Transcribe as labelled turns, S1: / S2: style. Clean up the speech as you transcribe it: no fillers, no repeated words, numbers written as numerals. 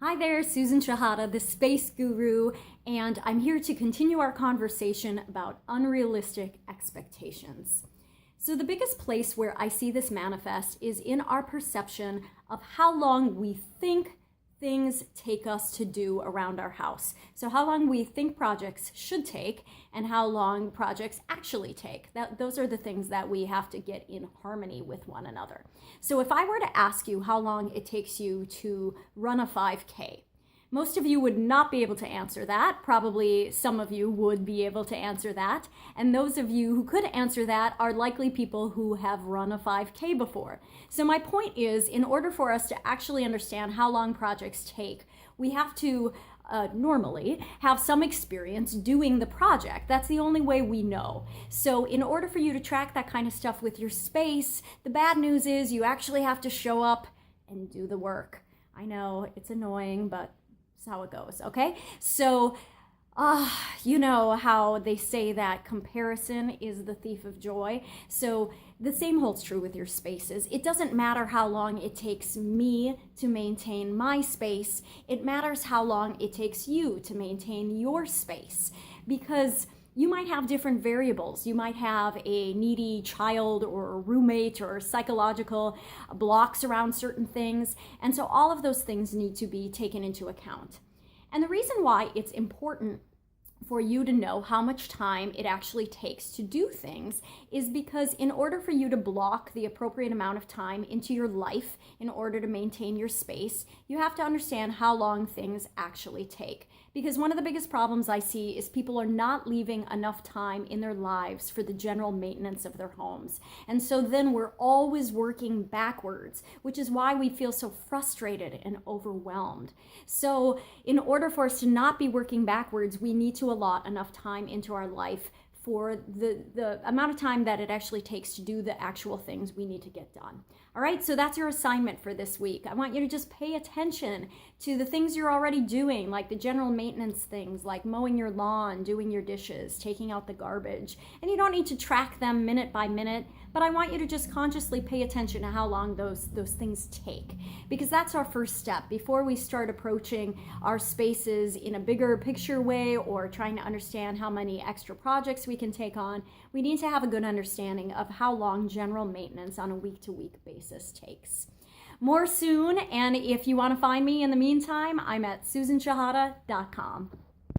S1: Hi there, Susan Shehata, the space guru, and I'm here to continue our conversation about unrealistic expectations. So the biggest place where I see this manifest is in our perception of how long we think things take us to do around our house. So how long we think projects should take and how long projects actually take. Those are the things that we have to get in harmony with one another. So if I were to ask you how long it takes you to run a 5K, most of you would not be able to answer that. Probably some of you would be able to answer that. And those of you who could answer that are likely people who have run a 5K before. So my point is, in order for us to actually understand how long projects take, we have to normally have some experience doing the project. That's the only way we know. So in order for you to track that kind of stuff with your space, the bad news is you actually have to show up and do the work. I know it's annoying, but how it goes, okay? So, you know how they say that comparison is the thief of joy. So the same holds true with your spaces. It doesn't matter how long it takes me to maintain my space. It matters how long it takes you to maintain your space, because you might have different variables. You might have a needy child or a roommate or psychological blocks around certain things. And so all of those things need to be taken into account. And the reason why it's important for you to know how much time it actually takes to do things is because in order for you to block the appropriate amount of time into your life in order to maintain your space, you have to understand how long things actually take. Because one of the biggest problems I see is people are not leaving enough time in their lives for the general maintenance of their homes. And so then we're always working backwards, which is why we feel so frustrated and overwhelmed. So in order for us to not be working backwards, we need to allot enough time into our life for the amount of time that it actually takes to do the actual things we need to get done. All right, so that's your assignment for this week. I want you to just pay attention to the things you're already doing, like the general maintenance things, like mowing your lawn, doing your dishes, taking out the garbage. And you don't need to track them minute by minute, but I want you to just consciously pay attention to how long those things take, because that's our first step. Before we start approaching our spaces in a bigger picture way or trying to understand how many extra projects we can take on, we need to have a good understanding of how long general maintenance on a week-to-week basis takes. More soon, and if you want to find me in the meantime, I'm at susanshehata.com.